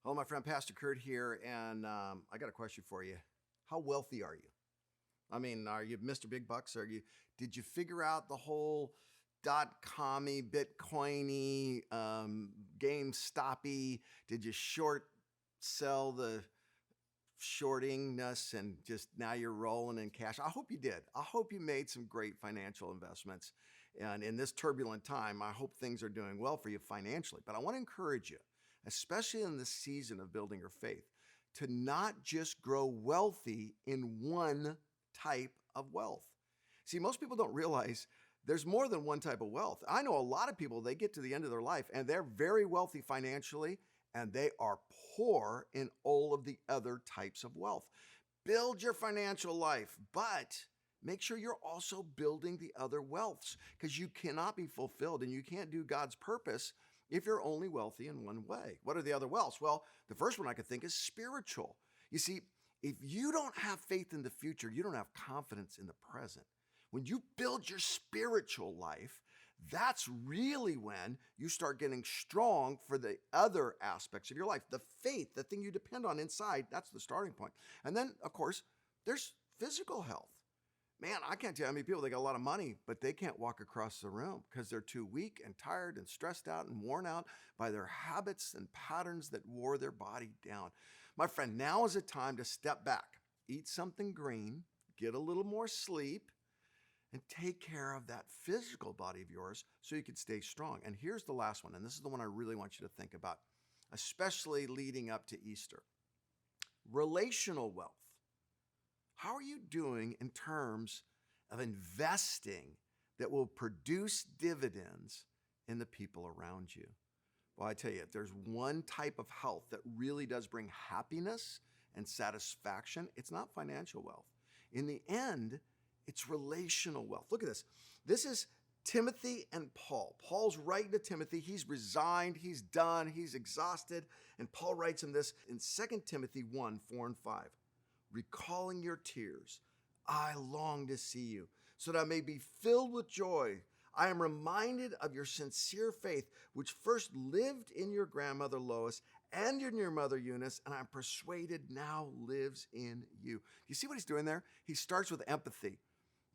Hello, my friend Pastor Curt here, and I got a question for you. How wealthy are you? I mean, are you Mr. Big Bucks? Did you figure out the whole dot-commy, Bitcoiny, GameStopy? Did you short sell the shortingness and just now you're rolling in cash? I hope you did. I hope you made some great financial investments. And in this turbulent time, I hope things are doing well for you financially. But I want to encourage you, especially in this season of building your faith, to not just grow wealthy in one type of wealth. See, most people don't realize there's more than one type of wealth. I know a lot of people, they get to the end of their life and they're very wealthy financially, and they are poor in all of the other types of wealth. Build your financial life, but make sure you're also building the other wealths, because you cannot be fulfilled and you can't do God's purpose if you're only wealthy in one way. What are the other wealths? Well, the first one I could think is spiritual. You see, if you don't have faith in the future, you don't have confidence in the present. When you build your spiritual life, that's really when you start getting strong for the other aspects of your life. The faith, the thing you depend on inside, that's the starting point. And then, of course, there's physical health. Man, I can't tell you how many people, they got a lot of money, but they can't walk across the room because they're too weak and tired and stressed out and worn out by their habits and patterns that wore their body down. My friend, now is a time to step back, eat something green, get a little more sleep, and take care of that physical body of yours so you can stay strong. And here's the last one, and this is the one I really want you to think about, especially leading up to Easter. Relational wealth. How are you doing in terms of investing that will produce dividends in the people around you? Well, I tell you, if there's one type of health that really does bring happiness and satisfaction, it's not financial wealth. In the end, it's relational wealth. Look at this. This is Timothy and Paul. Paul's writing to Timothy. He's resigned. He's done. He's exhausted. And Paul writes him this in 2 Timothy 1, 4 and 5. Recalling your tears, I long to see you, so that I may be filled with joy. I am reminded of your sincere faith, which first lived in your grandmother Lois and in your mother Eunice, and I'm persuaded now lives in you. You see what he's doing there? He starts with empathy.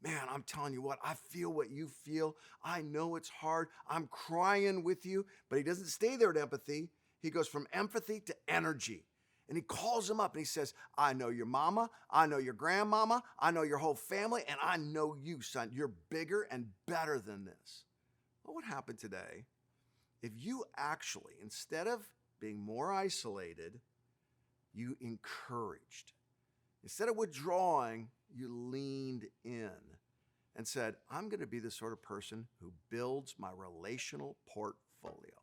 Man, I'm telling you what, I feel what you feel. I know it's hard. I'm crying with you. But he doesn't stay there at empathy. He goes from empathy to energy. And he calls him up and he says, I know your mama. I know your grandmama. I know your whole family. And I know you, son. You're bigger and better than this. What would happen today if you actually, instead of being more isolated, you encouraged? Instead of withdrawing, you leaned in and said, I'm going to be the sort of person who builds my relational portfolio.